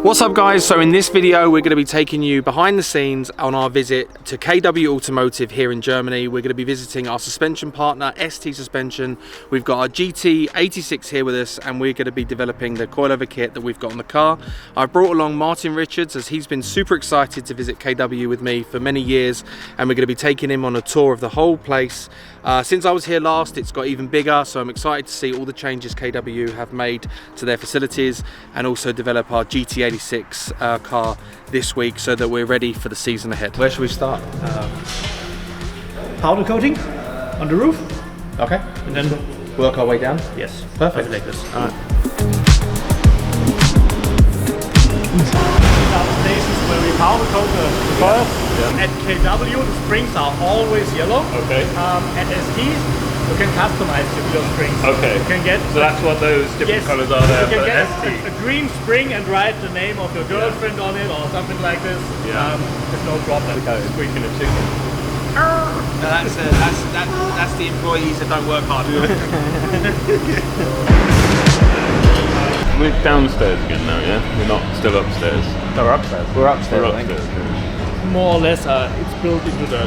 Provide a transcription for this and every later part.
What's up guys, so in this video we're going to be taking you behind the scenes on our visit to KW Automotive here in Germany. We're going to be visiting our suspension partner, ST Suspension. We've got our GT86 here with us and we're going to be developing the coilover kit that we've got on the car. I've brought along Martin Richards as he's been super excited to visit KW with me for many years, and we're going to be taking him on a tour of the whole place. Since I was here last, it's got even bigger, so I'm excited to see all the changes KW have made to their facilities and also develop our GT86 car this week so that we're ready for the season ahead. Where should we start? Powder coating on the roof. Okay. And then work our way down? Yes. Perfect. Like this. All right. These are the stations where we powder coat the coils. Yeah. At KW, the springs are always yellow. Okay. At ST, you can customize your springs. Okay. You can get. So that's what those different colors are there. You can get ST. a green spring and write the name of your girlfriend on it or something like this. Yeah. There's no problem. Squeaking a chicken. No, that's the employees that don't work hard enough. We're downstairs again now, yeah? We're not still upstairs. No, we're upstairs. We're upstairs. We're upstairs. Yeah. More or less, it's built into the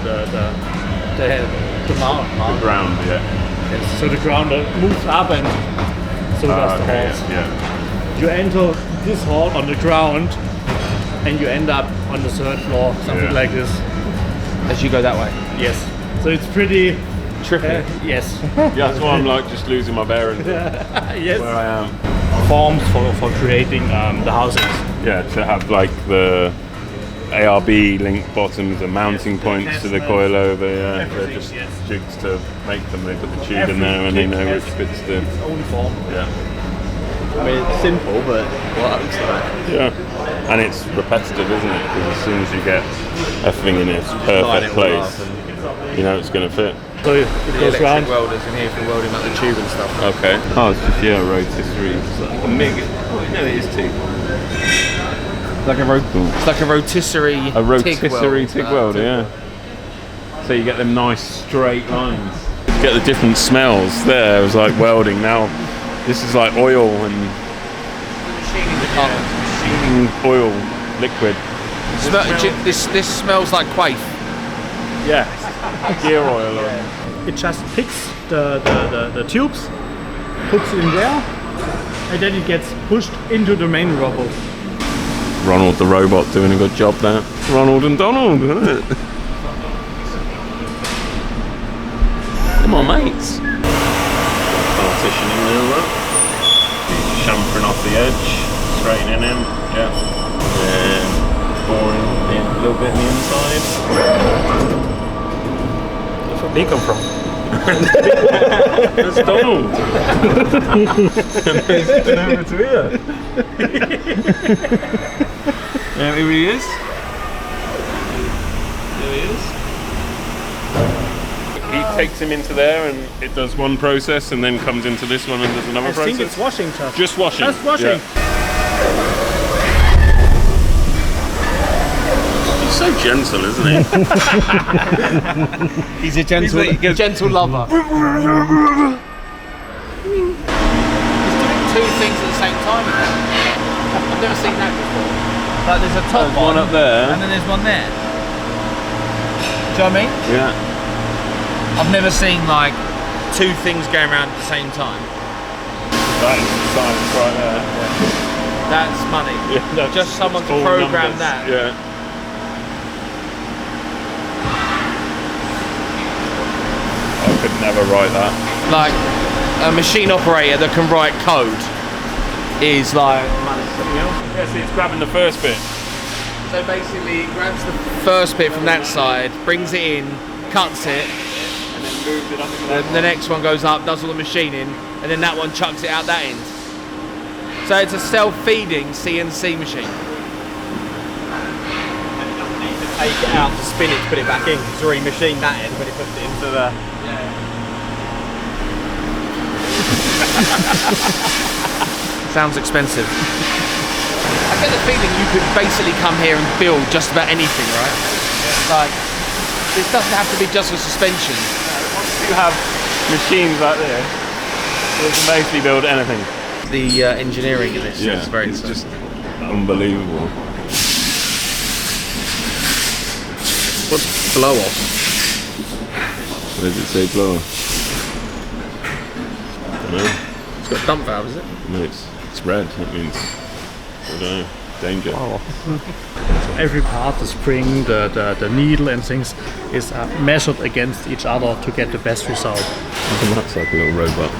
mount. The ground, yeah. Yes. So the ground moves up and so does the halls. Yeah. You enter this hall on the ground and you end up on the third floor, something like this. As you go that way? Yes. So it's pretty trippy. Yes. Yeah, that's why I'm like just losing my bearings. Yes. Where I am. Forms for creating the housings. Yeah, to have like the ARB link bottoms and mounting points to the coilover. Yeah, they're just jigs to make them. They put the tube in there and they know which bits to. Its own form. Yeah. I mean, it's simple, but what looks like. Yeah, and it's repetitive, isn't it? Because as soon as you get everything in its perfect place, you know it's going to fit. So it goes round. Welders in here for welding like the tube and stuff. Okay. Oh, it's just rotisserie. It's like a MIG. Oh, no, it is TIG. It's like a rotisserie. A rotisserie TIG welder, yeah. So you get them nice straight lines. You get the different smells. There, it was like welding. Now this is like oil and machining oil liquid. This smells like quaif. Yeah, gear oil. It just picks the tubes, puts it in there, and then it gets pushed into the main robot. Ronald the robot doing a good job there. Ronald and Donald, isn't it? Come on, mates. Partitioning there, look. Chamfering off the edge, straightening in, yeah. And boring in a little bit on the inside. Where did he come from? That's Donald. And he's been over to here. Yeah, here he is. There he is. He takes him into there and it does one process and then comes into this one and does another process. I think it's washing just. Just washing. Just washing. Yeah. He's so gentle, isn't he? He's a gentle lover. He's doing two things at the same time. I've never seen that before. Like there's a top one up there. and then there's one there. Do you know what I mean? Yeah. I've never seen like two things going around at the same time. That is science right there. Yeah. That's money. Yeah, that's just someone to all program numbers. that. Yeah. I could never write that. Like a machine operator that can write code is like money. Yeah, see, it's grabbing the first bit. So basically it grabs the first bit from that side, brings it in, cuts it, And then moves it up into that. the next one goes up, does all the machining, and then that one chucks it out that end. So it's a self-feeding CNC machine. And it doesn't need to take it out to spin it to put it back in. It's already machined that end when it puts it into the. Sounds expensive. I get the feeling you could basically come here and build just about anything, right? Like, this doesn't have to be just for suspension. Once you have machines like this, you can basically build anything. The engineering in this is very it's just Unbelievable. What's blow off? Where does it say blow off? I don't know. It's got a dump valve, is it? No, it's red. That means, I don't know, danger. So every part, the spring, the needle and things is measured against each other to get the best result. And that's like a little robot.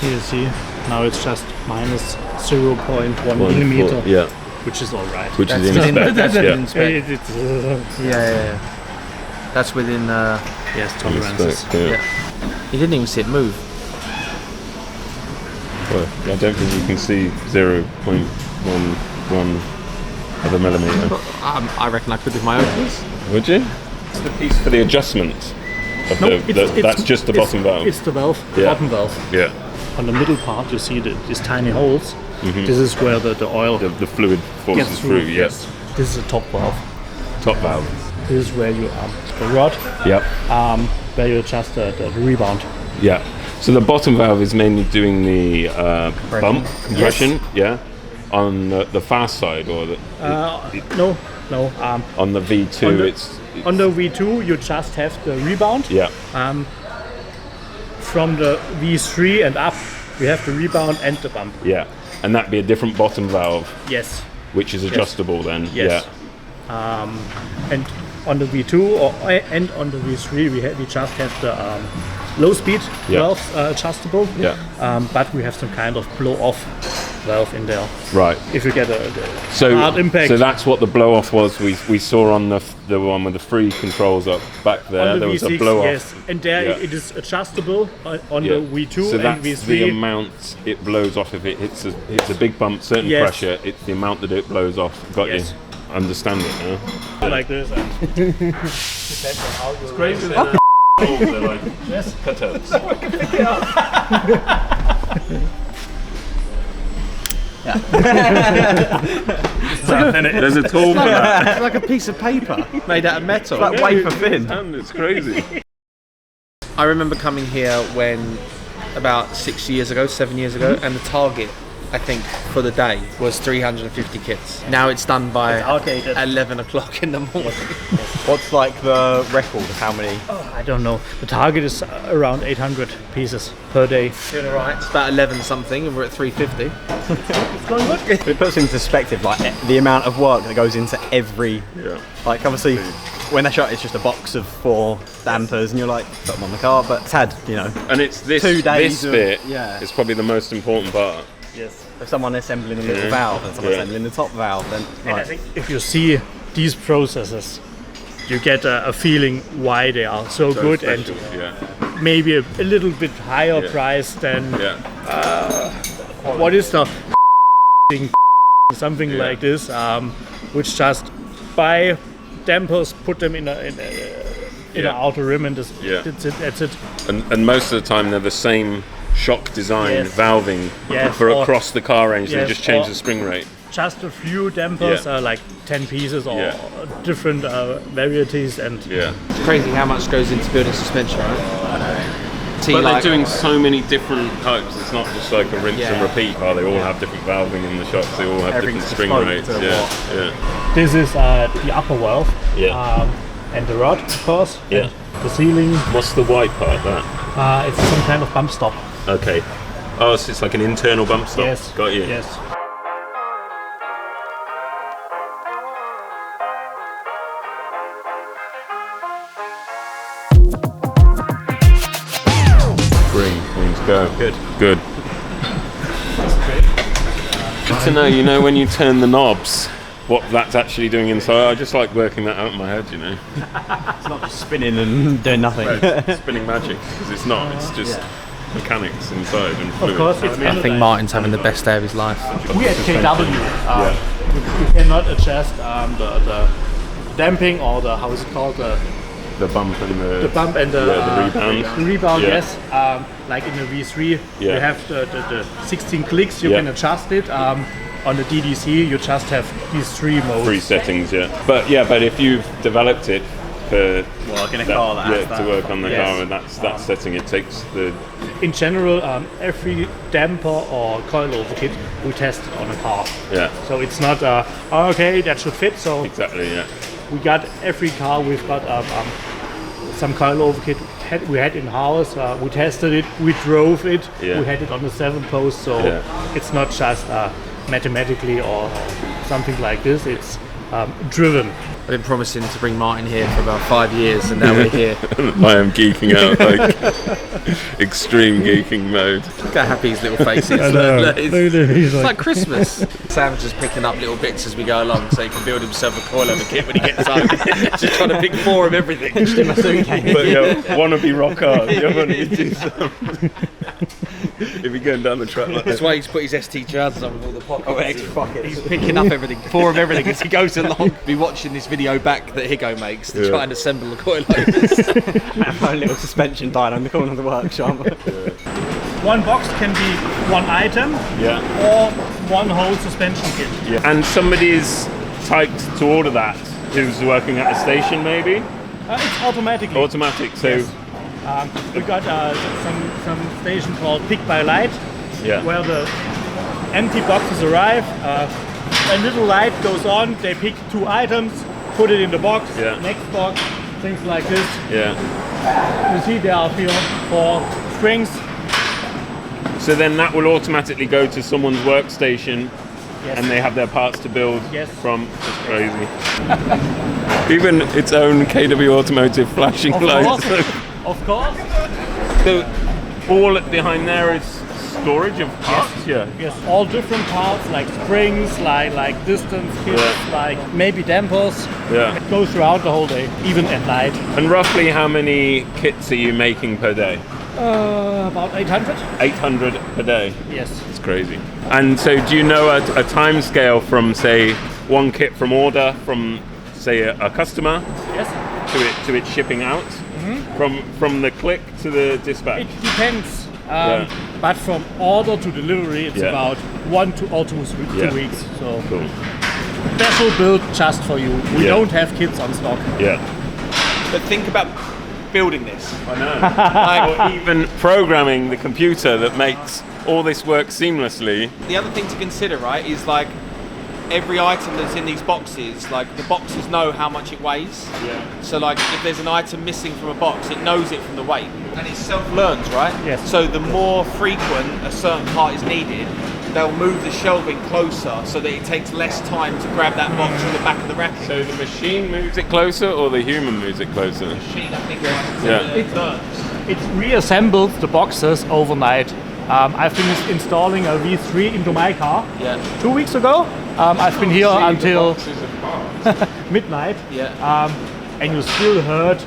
Here you see, now it's just minus 0.1 millimeter, Yeah. which is all right. Which is in spec. That's Yeah. within spec. Yeah. That's within. Yes, tolerances. Spec, yeah. You didn't even see it move. Well, I don't think you can see 0.11 of a millimeter. I reckon I could with my own piece. Would you? It's the piece for the adjustment. Of No, that's just the bottom valve. It's the valve, the Yeah. bottom valve. Yeah. On the middle part, you see these tiny holes. This is where the oil The fluid forces gets through. through. Yes. This is the top valve. Top valve. This is where you the rod, Yep. where you adjust the rebound. Yeah. So the bottom valve is mainly doing the bump compression. Yeah. On the fast side, or No. on the V2, On the- it's On the V2, you just have the rebound. yeah. From the V3 and up, you have the rebound and the bump. Yeah. And that'd be a different bottom valve, Yes. which is adjustable then. Yes. And on the V2 and on the V3, we just have the low speed Yeah. valve adjustable. Yeah. But we have some kind of blow off valve in there. Right. If you get a So, hard impact. so that's what the blow off was. We saw on the one with the free controls up back there. on the There was V6, a blow off. yes, and there Yeah. it is adjustable on Yeah. the V2 So and that's V3. the amount it blows off if it hits a big bump, certain Yes. pressure. It's the amount that it blows off. Got Yes. you? Understand it now? Like this. It's crazy. They're like cutouts. There's a tool for that. It's like a piece of paper made out of metal. Like wafer thin. And it's crazy. I remember coming here when about 7 years ago, and the target, I think, for the day was 350 kits. Now it's done by outdated. 11 o'clock in the morning. What's like the record of how many? I don't know. The target is around 800 pieces per day. Doing alright. It's about 11 something, and we're at 350. It puts into perspective like the amount of work that goes into every. Yeah. Like obviously, when they shot, it's just a box of 4 dampers, and you're like, put them on the car. But it's had, And it's this 2 days this of- bit yeah. is probably the most important part. Yes. if someone assembling the middle Yeah. valve and someone Yeah. assembling the top valve, then And I think if you see these processes, you get a feeling why they are so good special, and yeah. maybe a little bit higher Yeah. price than Yeah. what is the something Yeah. like this, which just buy dampers, put them in an outer rim, and Yeah. that's it. And most of the time they're the same shock design Yes. valving Yes, for or- across the car range. They Yes, just change or- the spring rate. Just a few dampers, Yeah. like 10 pieces or Yeah. different varieties, and Yeah. It's crazy how much goes into building suspension, right? See, But like, they're doing so many different types. It's not just like a rinse and Yeah. repeat. They all have different valving in the shocks. They all have Everything's different spring bespoke rates. to Yeah. Yeah. this is the upper valve, Yeah. and the rod, of course, Yeah. and the ceiling. What's the white part? That. It's some kind of bump stop. Okay. Oh, so it's like an internal bump stop. Yes. Got you. Yes. Green means go. Good. Good. Good to know. You know when you turn the knobs, what that's actually doing inside. I just like working that out in my head. You know, it's not just spinning and doing nothing. spinning magic because it's not. It's just mechanics inside and fluid. Of course, it's I think Martin's having the best day of his life. we at KW, you cannot adjust the damping or the, how is it called, The bump and the bump and the rebound. The rebound, Yeah. yes. Like in the V3, Yeah. you have the 16 clicks, you Yeah. can adjust it. On the DDC, you just have these 3 modes. 3 settings, yeah. But if you've developed it per Well, in a car that has to that. work on the Yes. car, and that setting. It takes the In general, every damper or coilover kit we test on a car. So it's not okay, that should fit. So exactly, yeah. we got every car. We've got some coilover kit we had in house. We tested it. We drove it. Yeah. We had it on the 7-post. So it's not just mathematically or something like this. It's driven. I've been promising to bring Martin here for about 5 years, and now we're here. I am geeking out, like extreme geeking mode. Look how happy his little face is. Look, it's like Christmas. Sam's just picking up little bits as we go along, so he can build himself a coilover kit when he gets home. Just trying to pick 4 of everything. But one will be rock hard, the other one will be do some. If you're going down the track like That's that. why he's put his ST trousers on with all the pockets. He's picking up everything, 4 of everything as he goes along. Be watching this video back that Higo makes to try and assemble the coilovers. And my little suspension died on the corner of the workshop. One box can be one item or one whole suspension kit. And somebody's typed to order that who's working at a station, maybe? It's automatically. Automatic, so... We got some station called Pick by Light, where the empty boxes arrive. A little light goes on, they pick 2 items, put it in the box, next box, things like this. You see there are 4 strings. So then that will automatically go to someone's workstation and they have their parts to build from. That's crazy. Even its own KW Automotive flashing lights. Of course. So all behind there is storage of parts? Yes, all different parts like springs, like distance kits, like maybe dampers. It goes throughout the whole day, even at night. And roughly how many kits are you making per day? About 800. 800 per day? Yes. It's crazy. And so do you know a time scale from, say, one kit from order from, say, a customer to it shipping out? From the click to the dispatch? It depends, but from order to delivery it's about 1 to 2 weeks. So cool. Special build just for you. We don't have kits on stock. But think about building this. I know. Or even programming the computer that makes all this work seamlessly. The other thing to consider, right, is like every item that's in these boxes, like the boxes know how much it weighs. So like if there's an item missing from a box, it knows it from the weight. And it self-learns, right? Yes. So the more frequent a certain part is needed, they'll move the shelving closer so that it takes less time to grab that box from the back of the racking. So the machine moves it closer or the human moves it closer? The machine, I think, It reassembles the boxes overnight. I've been installing a V3 into my car 2 weeks ago. I've been here until midnight, and you still heard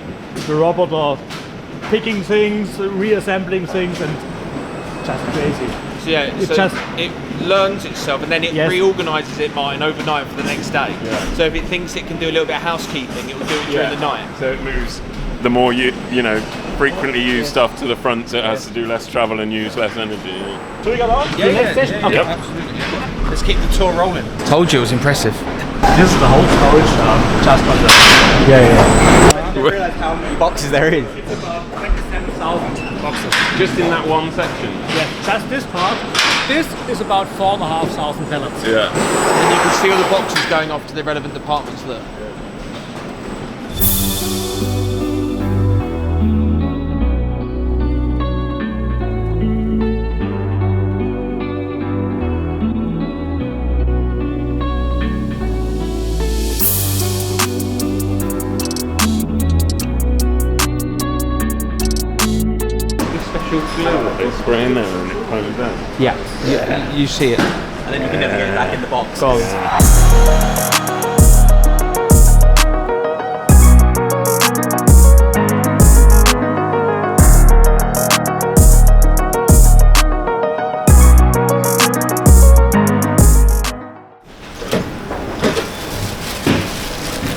the robot picking things, reassembling things, and just crazy. So it learns itself and then it reorganises it, Martin, overnight for the next day. So if it thinks it can do a little bit of housekeeping, it will do it during the night. So it moves. The more you frequently use stuff to the front, so it has to do less travel and use less energy. So we got on? Absolutely. Let's keep the tour rolling. Told you it was impressive. This is the whole storage just on the... I didn't realise how many boxes there is. It's about 27,000 boxes. Just in that one section? Just this part. This is about 4,500 pallets. And you can see all the boxes going off to the relevant departments there. They spray in there and it comes down. You see it. And then you can never get it back in the box.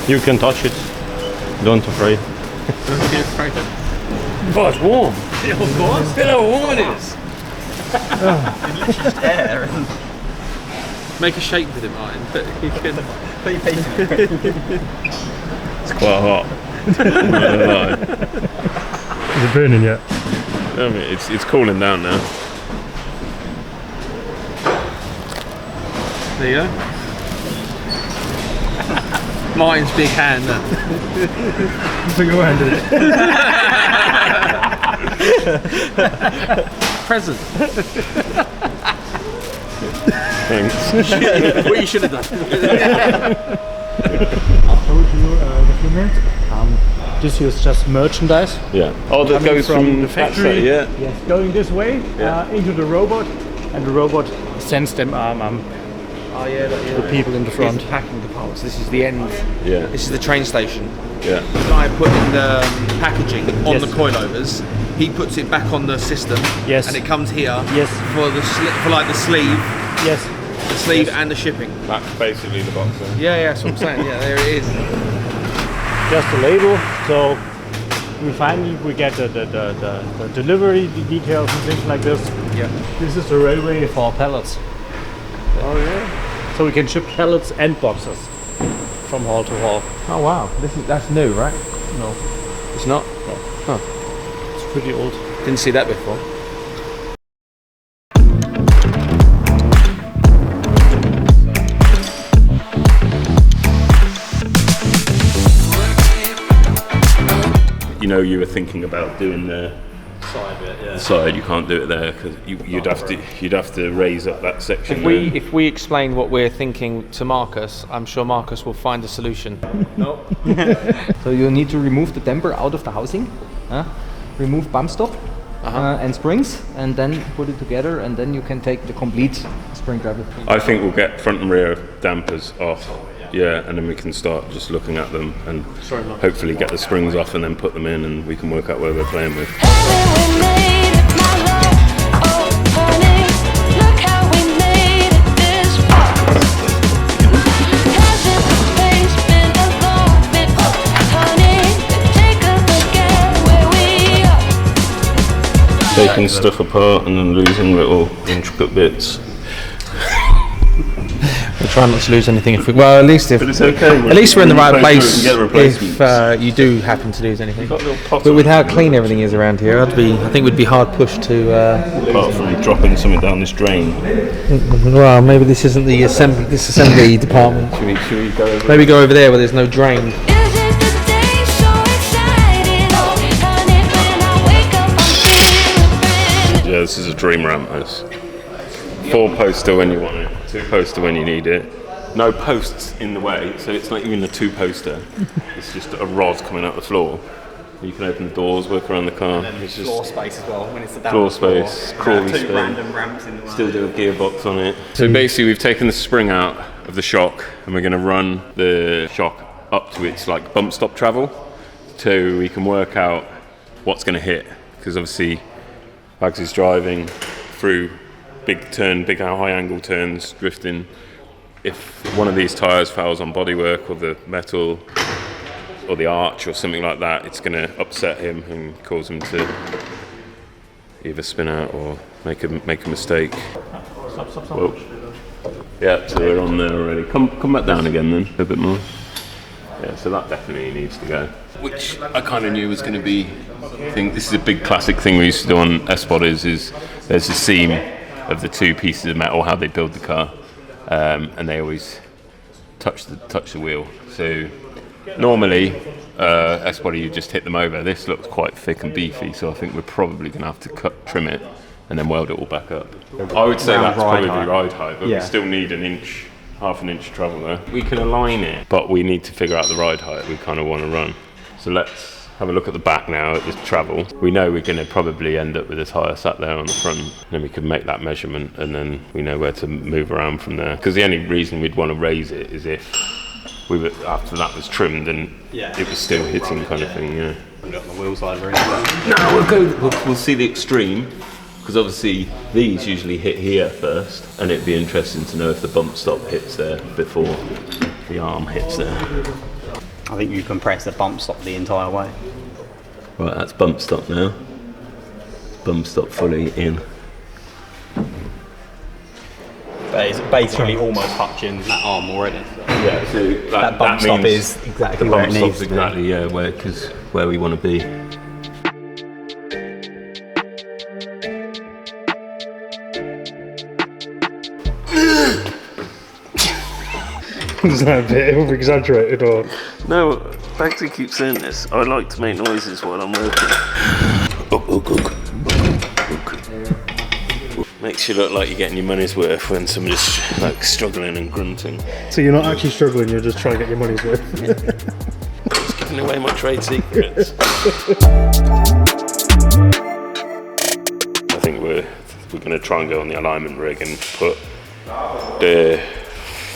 You can touch it. Don't afraid. Oh, it's warm. Yeah, of course. Look how warm it is. Air. Make a shape with it, Martin. But you can... It's quite hot. Is it burning yet? I mean, it's cooling down now. There you go. Martin's big hand. Single-handed. Present. Thanks. What you should have done. I told you the few minutes. This is just merchandise. Yeah. Oh, that Coming goes from the factory. Yeah. Yes, going this way into the robot, and the robot sends them Oh yeah, the people in the front. Here's the packing departments. This is the end. Yeah. This is the train station. Yeah. The guy putting the packaging on Yes. the coilovers. He puts it back on the system. Yes. And it comes here. Yes. For the for like the sleeve. Yes. The sleeve and the shipping. That's basically the boxer. Yeah, that's what I'm saying. Yeah, there it is. Just a label. So we get the delivery details and things like this. Yeah. This is the railway for pallets. Oh yeah. So we can ship pallets and boxes from hall to hall. Oh wow. That's new, right? No, It's not. it's pretty old. Didn't see that before. You know, you were thinking about doing the Side bit, yeah. side. You can't do it there because you'd have to raise up that section. If we explain what we're thinking to Marcus, I'm sure Marcus will find a solution. So you need to remove the damper out of the housing, remove bump stop and springs, and then put it together, and then you can take the complete spring grabber. I think we'll get front and rear dampers off. Yeah, and then we can start just looking at them and hopefully get the springs off and then put them in, and we can work out where we're playing with. Taking stuff apart and then losing little intricate bits. We'll try not to lose anything if we. Well, at least But it's okay. At least we're in the right place. Get replacements. If you do happen to lose anything. Got a little pot But with how clean everything is around here, I think we'd be hard pushed to. apart from dropping something down this drain. Well, maybe this isn't the assembly department. Should we go over? Maybe go over there where there's no drain. Yeah, this is a dream ramp. This 4-poster when you want it, 2-poster when you need it. No posts in the way, so it's not even a 2-poster. It's just a rod coming out the floor. You can open the doors, work around the car. It's just Floor space as well when it's the floor space, crawley two space. random ramps in the Still do a gearbox on it. So basically, we've taken the spring out of the shock, and we're going to run the shock up to its like bump stop travel, so we can work out what's going to hit. Because obviously, Baggsy's driving through big high angle turns, drifting. If one of these tyres fails on bodywork or the metal or the arch or something like that, it's going to upset him and cause him to either spin out or make a mistake. Stop. Whoa. Yeah, so we're on there already. Come back down again then, a bit more. Yeah, so that definitely needs to go. Which I kind of knew was going to be. I think this is a big classic thing we used to do on S-bodies. Is there's a seam of the two pieces of metal, how they build the car, and they always touch the wheel. So normally S-body you just hit them over. This looks quite thick and beefy, so I think we're probably going to have to trim it and then weld it all back up. I would say that's probably ride height, but we still need half an inch of travel there. We can align it, but we need to figure out the ride height we kind of want to run. So let's have a look at the back now at this travel. We know we're going to probably end up with a tyre sat there on the front. Then we can make that measurement and then we know where to move around from there. Because the only reason we'd want to raise it is if we were, after that was trimmed and it was still hitting kind of thing, yeah. Put it on the wheel side or anything. No, we'll see the extreme. Because obviously these usually hit here first, and it'd be interesting to know if the bump stop hits there before the arm hits there. I think you can press the bump stop the entire way. Right, that's bump stop now. Bump stop fully in. But it's basically almost touching that arm already. So. Yeah, so That bump stop is exactly the where bump it needs stop's to be. exactly, yeah, where we want to be. Is that a bit over exaggerated or? No, Baggsy keeps saying this. I like to make noises while I'm working. Makes you look like you're getting your money's worth when somebody's like struggling and grunting. So you're not actually struggling, you're just trying to get your money's worth. Just giving away my trade secrets. I think we're going to try and go on the alignment rig and put the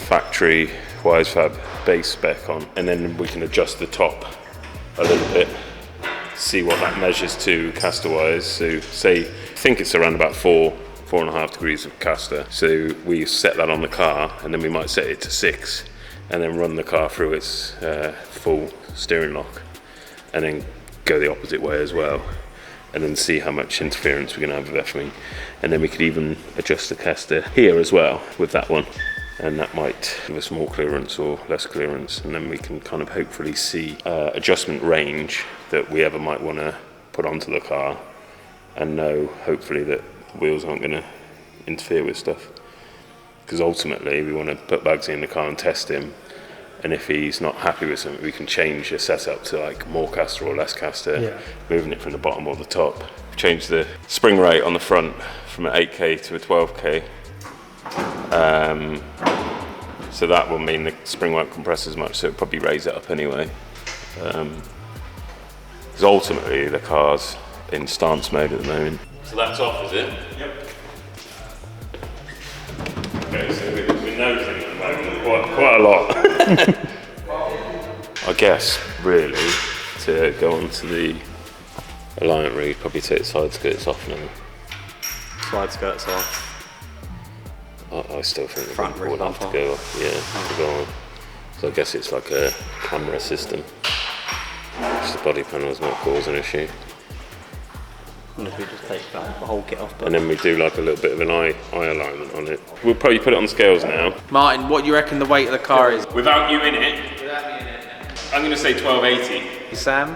factory Wisefab base spec on, and then we can adjust the top a little bit, see what that measures to caster wise. So say, I think it's around about 4.5 degrees of caster. So we set that on the car, and then we might set it to 6, and then run the car through its full steering lock, and then go the opposite way as well, and then see how much interference we're going to have with everything. And then we could even adjust the caster here as well with that one, and that might give us more clearance or less clearance, and then we can kind of hopefully see adjustment range that we ever might want to put onto the car, and know hopefully that the wheels aren't going to interfere with stuff. Because ultimately we want to put Baggsy in the car and test him, and if he's not happy with something, we can change the setup to like more caster or less caster, moving it from the bottom or the top. Change the spring rate on the front from an 8k to a 12k. So that will mean the spring won't compress as much, so it'll probably raise it up anyway. Because ultimately the car's in stance mode at the moment. So that's off, is it? Yep. Okay, so we're nosing at the moment quite a lot. I guess, really, to go onto the alignment rig, probably take the side skirts off now. Slide skirts off. I still think Front the rig would have to go off, to go on. So I guess it's like a camera system. Just the body panel's not causing an issue. And if we just take the whole kit off. And then we do like a little bit of an eye alignment on it. We'll probably put it on scales now. Martin, what do you reckon the weight of the car is? Without you in it? Without me in it. I'm going to say 1280. Sam?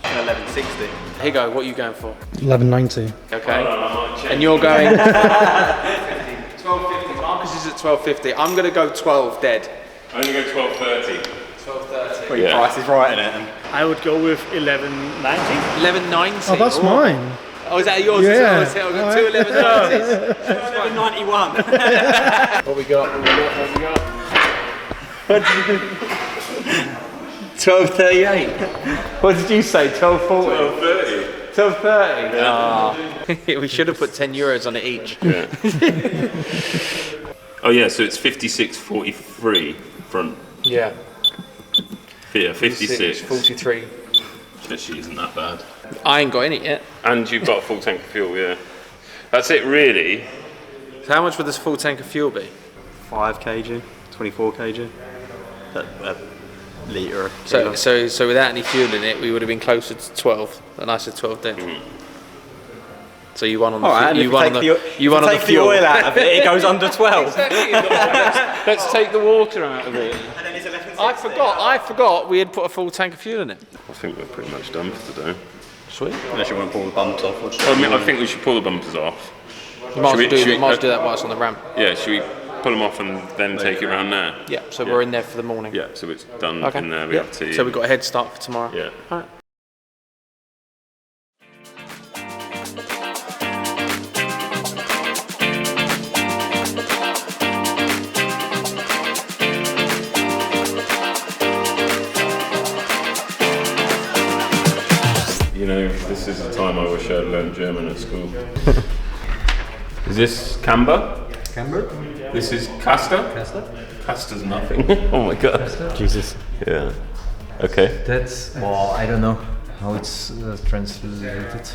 1160. Here you go, what are you going for? 1190. Okay. And you're going 1250. Marcus is at 1250. I'm going to go 12 dead. I'm going to go 1230. 1230. Well, your price is right in it. I would go with 1190. 1190. Oh, that's mine. Oh, is that yours? Yeah. I've got two 1190s. 1191. What we got? 1238. What did you say? 1240? 1230. 1230. We should have put €10 on it each. Yeah. Oh yeah, so it's 56.43 front. Yeah. Yeah, 56. 43. Actually isn't that bad. I ain't got in it yet. And you've got a full tank of fuel, yeah. That's it really. So how much would this full tank of fuel be? 5 kg, 24 kg. A litre. So without any fuel in it, we would have been closer to 12, and I said 12 then. Mm. So you won on the fuel. Take the oil out of it, it goes under 12. Let's take the water out of it. And then it's 1160. I forgot we had put a full tank of fuel in it. I think we're pretty much done for today. Sweet. Unless you want to pull the bumps off. I think we should pull the bumpers off. You might as well do that whilst on the ramp. Yeah, should we pull them off and then take it around there? Yeah, so we're in there for the morning. Yeah, so it's done Okay. in there. We have to. So we've got a head start for tomorrow. Yeah. All right. You know, this is the time I wish I'd learned German at school. Is this camber? Camber? This is caster? Caster? Caster's nothing. Oh my god. Jesus. Yeah. Okay. That's, well, I don't know how it's translated.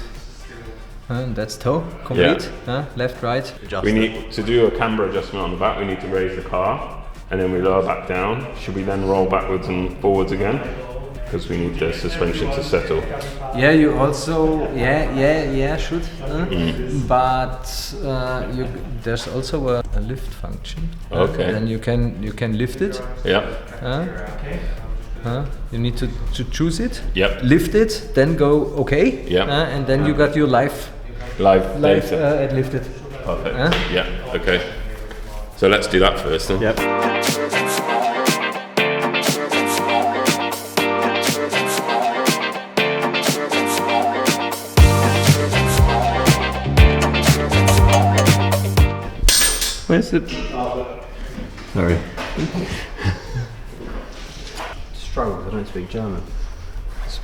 That's toe, complete. Left, right. We need to do a camber adjustment on the back. We need to raise the car, and then we lower back down. Should we then roll backwards and forwards again? because we need the suspension to settle. Yeah, you also should. But there's also a lift function. Okay. Then you can lift it. Yeah. You need to choose it. Yep. Lift it, then go okay. Yep. And then you got your live data. at lifted. Perfect. Yeah. Okay. So let's do that first then. Yep. Where's the... Sorry. Struggle, I don't speak German.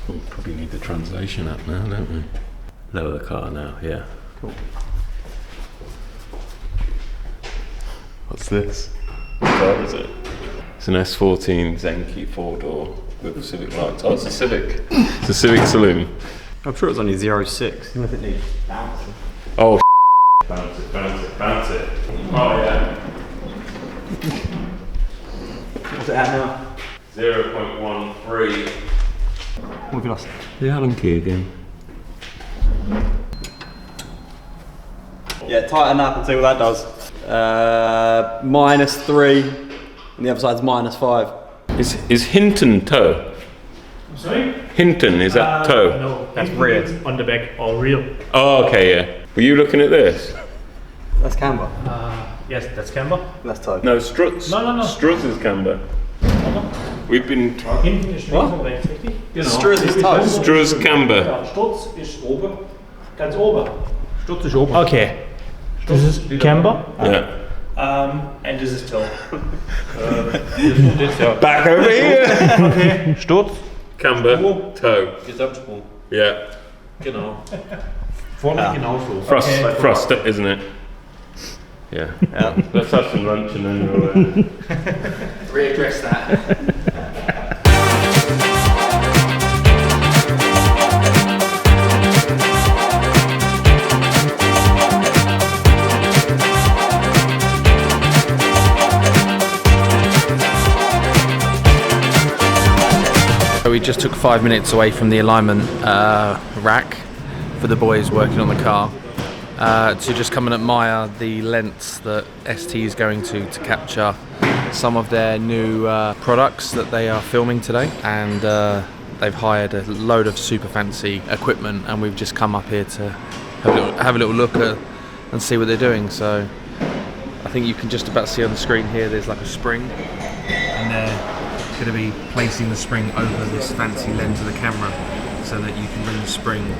We probably need the translation up now, don't we? Lower the car now, yeah. Cool. What's this? What car is it? It's an S14 Zenki 4-door with Civic lights. Oh, it's a Civic. It's a Civic Saloon. I'm sure it was only 06, even if it needs bouncing. Oh, bounce it, bounce it, bounce it. Oh, yeah. What's it at now? 0.13. What have you lost? The Allen key again. Yeah, tighten up and see what that does. -3, and the other side's -5. Is Hinton toe? Sorry? Hinton, is that toe? No, That's rear. on the back or real. Oh, okay, yeah. Were you looking at this? That's camber. Yes, that's camber. That's toe. No, Struts. No. Struts is camber. We've been... Hinten ist links und rechts, richtig? Genau. Struts is toe. Struts camber. Ja, Sturz ist oben, ganz oben. Sturz ist oben. Okay. This is camber. Yeah. And this is toe. Back over here! Okay. Sturz. Camber, toe. Gesamtsprung. Yeah. Genau. Vorne genauso. Frost, isn't it? Yeah. Let's have some lunch and then we'll... Readdress that. We just took 5 minutes away from the alignment rack for the boys working on the car to just come and admire the lengths that ST is going to capture some of their new products that they are filming today, and they've hired a load of super fancy equipment, and we've just come up here to have a little look at and see what they're doing. So I think you can just about see on the screen here there's like a spring, and they're going to be placing the spring over this fancy lens of the camera so that you can bring the spring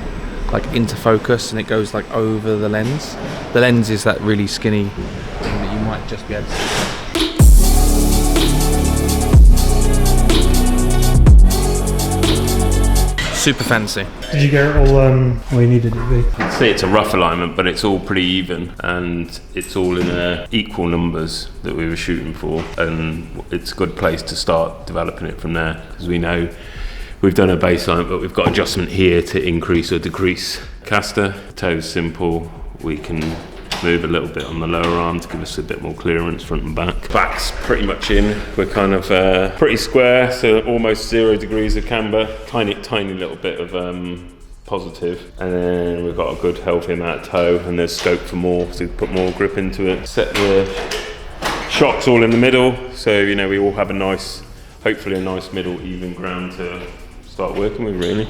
like into focus and it goes like over the lens. The lens is that really skinny thing that you might just be able to see. Super fancy. Did you get all where you needed it to be? I'd say it's a rough alignment, but it's all pretty even, and it's all in equal numbers that we were shooting for, and it's a good place to start developing it from there, because we know we've done a baseline, but we've got adjustment here to increase or decrease caster. Toe's simple. We can move a little bit on the lower arm to give us a bit more clearance front and back. Back's pretty much in. We're kind of pretty square, so almost 0 degrees of camber. Tiny little bit of positive, and then we've got a good healthy amount of toe, and there's scope for more to put more grip into it. Set the shocks all in the middle, so you know we all have a nice, hopefully a nice middle even ground to start working with, really.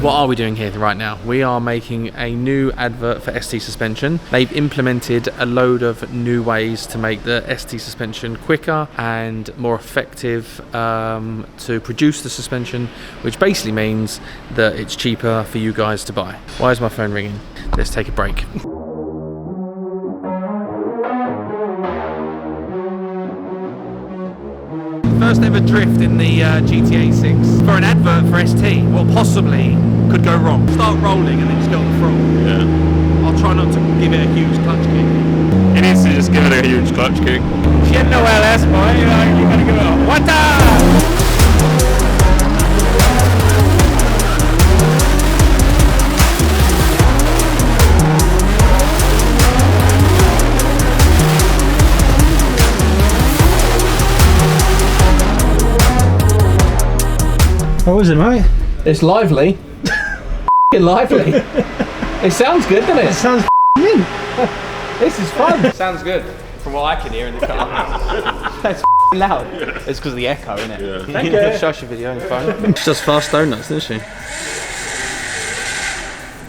What are we doing here right now? We are making a new advert for ST suspension. They've implemented a load of new ways to make the ST suspension quicker and more effective to produce the suspension, which basically means that it's cheaper for you guys to buy. Why is my phone ringing? Let's take a break. First ever drift in the GT86 for an advert for ST. What possibly could go wrong? Start rolling and then just go on the throttle. Yeah. I'll try not to give it a huge clutch kick. It is to just give it a huge clutch kick. Shit, no LS, boy. You gotta give it a what How is it, mate? It's lively. Lively. It sounds good, doesn't it? It sounds mint. This is fun. Sounds good. From what I can hear in the car. That's loud. It's because of the echo, isn't it? Yeah. Thank you. Shush your video on your phone. She does fast donuts, doesn't she?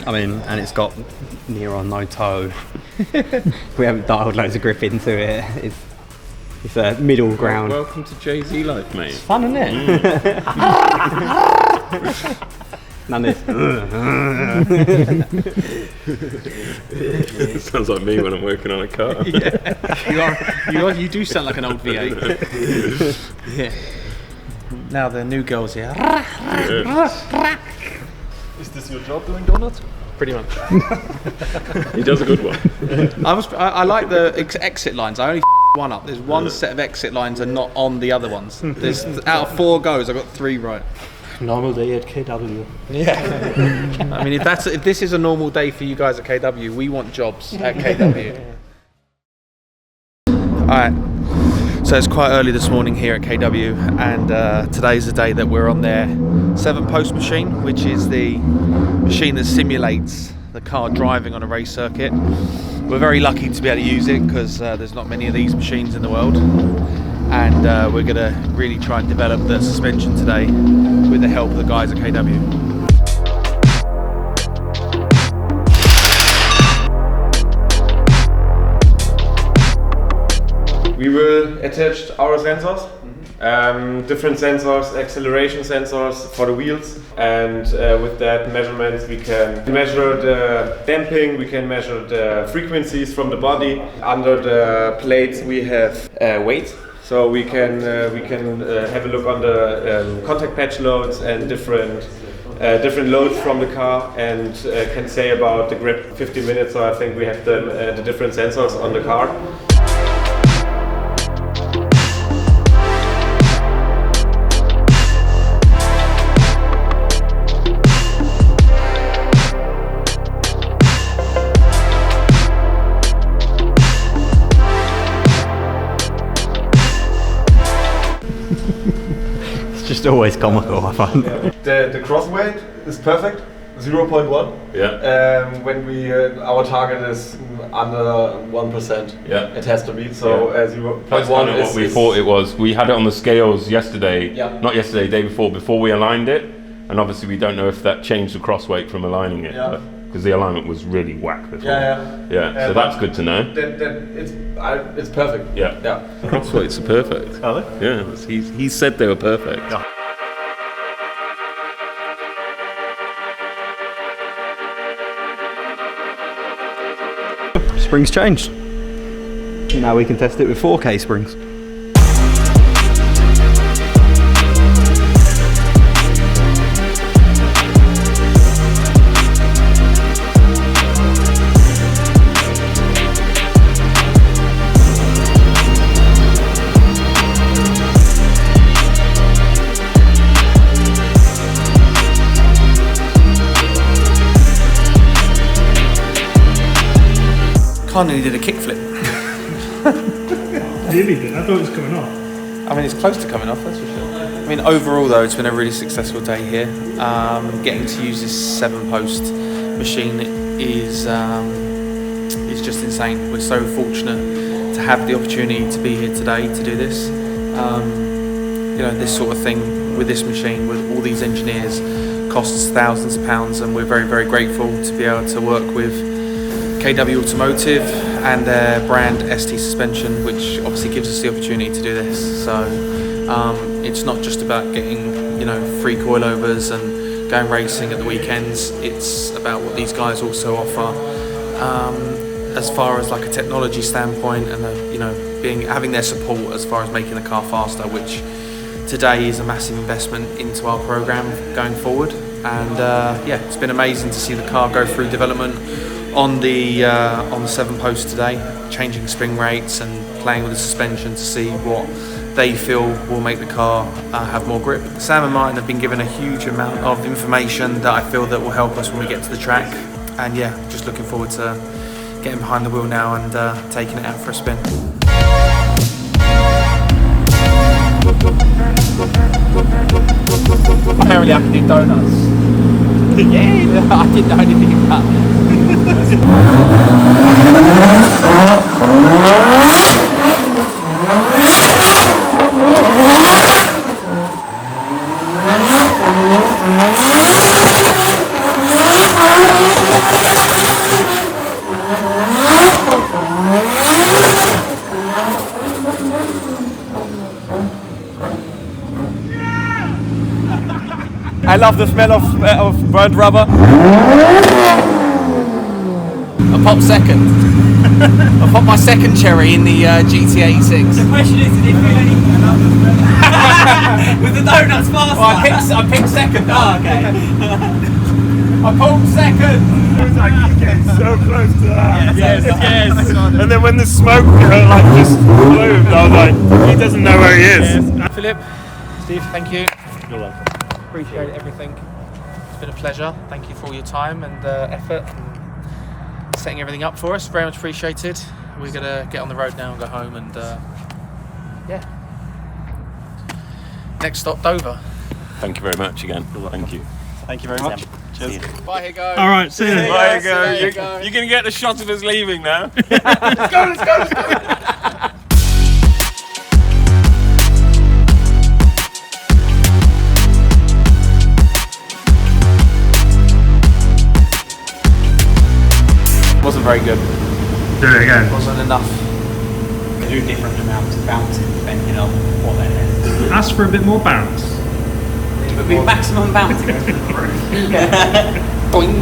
I mean, and it's got near on no toe. We haven't dialed loads of grip into it. It's a middle ground. Welcome to Jay-Z life, mate. It's fun, isn't it? None of this. Sounds like me when I'm working on a car. Yeah. You do sound like an old V8. Yeah. Now the new girls here. Is this your job doing donuts? Pretty much. He does a good one. I like the exit lines. I only one up. There's one set of exit lines and not on the other ones. There's out of 4 goes, I got 3 right. Normal day at KW. Yeah. I mean, if this is a normal day for you guys at KW, we want jobs at KW. Alright, so it's quite early this morning here at KW, and today's the day that we're on their 7-post machine, which is the machine that simulates the car driving on a race circuit. We're very lucky to be able to use it because there's not many of these machines in the world, and we're going to really try and develop the suspension today with the help of the guys at KW. We will attach our sensors, different sensors, acceleration sensors for the wheels, and with that measurements we can measure the damping, we can measure the frequencies from the body. Under the plates we have weight, so we can have a look on the contact patch loads and different loads from the car, and can say about the grip 15 minutes. So I think we have the different sensors on the car. Just always comical, I find. The cross weight is perfect, 0.1. Yeah. When our target is under 1%. Yeah. It has to be. So 0.1 That's kind of what we thought it was. We had it on the scales yesterday. Yeah. Not yesterday, day before we aligned it, and obviously we don't know if that changed the cross weight from aligning it. Yeah. Because the alignment was really whack before. Yeah. So that's good to know. Then it's perfect. Yeah. Cross weights are perfect. Are they? Yeah. He said they were perfect. Yeah. Springs changed. Now we can test it with 4K springs. Nearly did a kickflip. Nearly did. I thought it was coming off. I mean, it's close to coming off, that's for sure. I mean, overall though, it's been a really successful day here. Getting to use this 7-post machine is just insane. We're so fortunate to have the opportunity to be here today to do this. You know, this sort of thing with this machine, with all these engineers, costs us thousands of pounds, and we're very, very grateful to be able to work with KW Automotive and their brand ST Suspension, which obviously gives us the opportunity to do this. So it's not just about getting, you know, free coilovers and going racing at the weekends. It's about what these guys also offer as far as like a technology standpoint, and you know, having their support as far as making the car faster, which today is a massive investment into our program going forward. And yeah, it's been amazing to see the car go through development on the 7-post today, changing spring rates and playing with the suspension to see what they feel will make the car have more grip. Sam and Martin have been given a huge amount of information that I feel that will help us when we get to the track, and yeah, just looking forward to getting behind the wheel now and taking it out for a spin. Apparently apparently I can do donuts. Yeah, I didn't know anything about that. I love the smell of burnt rubber. I popped second. I popped my second cherry in the GT86. The question is, did it feel any with the donuts faster? Well, I picked second. Oh, okay. I pulled second. It was like, you're getting so close to that. Yes. And then when the smoke like just moved, I was like, he doesn't know where he is. Philip, Steve, thank you. You're welcome. Appreciate everything. It's been a pleasure. Thank you for all your time and effort and setting everything up for us. Very much appreciated. We're gonna get on the road now and go home and yeah. Next stop, Dover. Thank you very much again. Thank you. Thank you very much. Cheers. Bye, here go. All right, see you. There you go. There you go. You're going to get the shot of us leaving now. Let's go. Wasn't very good. Do it again. Wasn't enough. Do different amounts of bouncing depending on what they're doing. Ask for a bit more bounce. But the maximum bouncing goes through the roof. Boing.